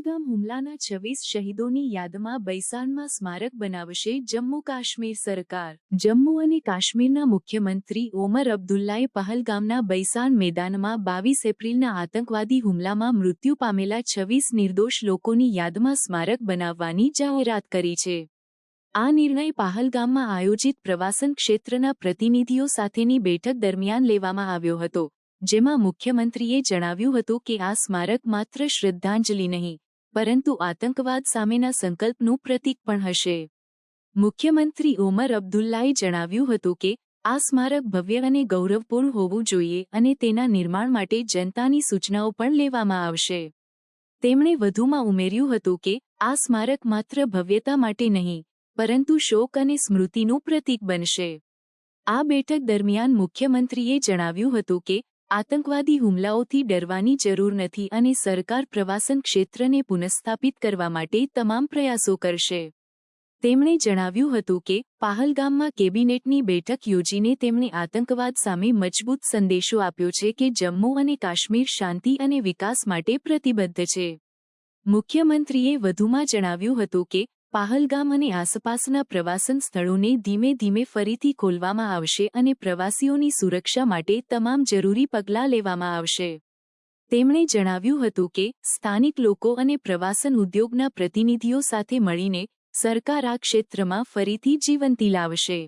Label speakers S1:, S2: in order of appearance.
S1: પહલગામ હુમલાના 26 શહીદોની યાદમાં બૈસાનમાં સ્મારક બનાવશે જમ્મુ કાશ્મીર સરકાર। જમ્મુ અને કાશ્મીરના મુખ્યમંત્રી ઓમર અબ્દુલ્લાએ પહલગામના બૈસાન મેદાનમાં 22 એપ્રિલના આતંકવાદી હુમલામાં મૃત્યુ પામેલા 26 નિર્દોષ લોકોની યાદમાં સ્મારક બનાવવાની જાહેરાત કરી છે। આ નિર્ણય પહલગામમાં આયોજિત પ્રવાસન ક્ષેત્રના પ્રતિનિધિઓ સાથેની બેઠક દરમિયાન લેવામાં આવ્યો હતો, જેમાં મુખ્યમંત્રીએ જણાવ્યું હતું કે આ સ્મારક માત્ર શ્રદ્ધાંજલિ નહીં, પરંતુ આતંકવાદ સામેના સંકલ્પનું પ્રતીક પણ હશે। મુખ્યમંત્રી ઓમર અબ્દુલ્લાએ જણાવ્યું હતું કે આ સ્મારક ભવ્ય અને ગૌરવપૂર્ણ હોવું જોઈએ અને તેના નિર્માણ માટે જનતાની સૂચનાઓ પણ લેવામાં આવશે। તેમણે વધુમાં ઉમેર્યું હતું કે આ સ્મારક માત્ર ભવ્યતા માટે નહીં, પરંતુ શોક અને સ્મૃતિનું પ્રતીક બનશે। આ બેઠક દરમિયાન મુખ્યમંત્રીએ જણાવ્યું હતું કે આતંકવાદી હુમલાઓથી ડરવાની જરૂર નથી અને સરકાર પ્રવાસન ક્ષેત્રને પુનઃસ્થાપિત કરવા માટે તમામ પ્રયાસો કરશે। તેમણે જણાવ્યું હતું કે પહલગામમાં કેબિનેટની બેઠક યોજીને તેમણે આતંકવાદ સામે મજબૂત સંદેશો આપ્યો છે કે જમ્મુ અને કાશ્મીર શાંતિ અને વિકાસ માટે પ્રતિબદ્ધ છે। મુખ્યમંત્રીએ વધુમાં જણાવ્યું હતું કે પહલગામ અને આસપાસના પ્રવાસન સ્થળોને ધીમે ધીમે ફરીથી ખોલવામાં આવશે અને પ્રવાસીઓની સુરક્ષા માટે તમામ જરૂરી પગલાં લેવામાં આવશે। તેમણે જણાવ્યું હતું કે સ્થાનિક લોકો અને પ્રવાસન ઉદ્યોગના પ્રતિનિધિઓ સાથે મળીને સરકાર આ ક્ષેત્રમાં ફરીથી જીવંતી લાવશે।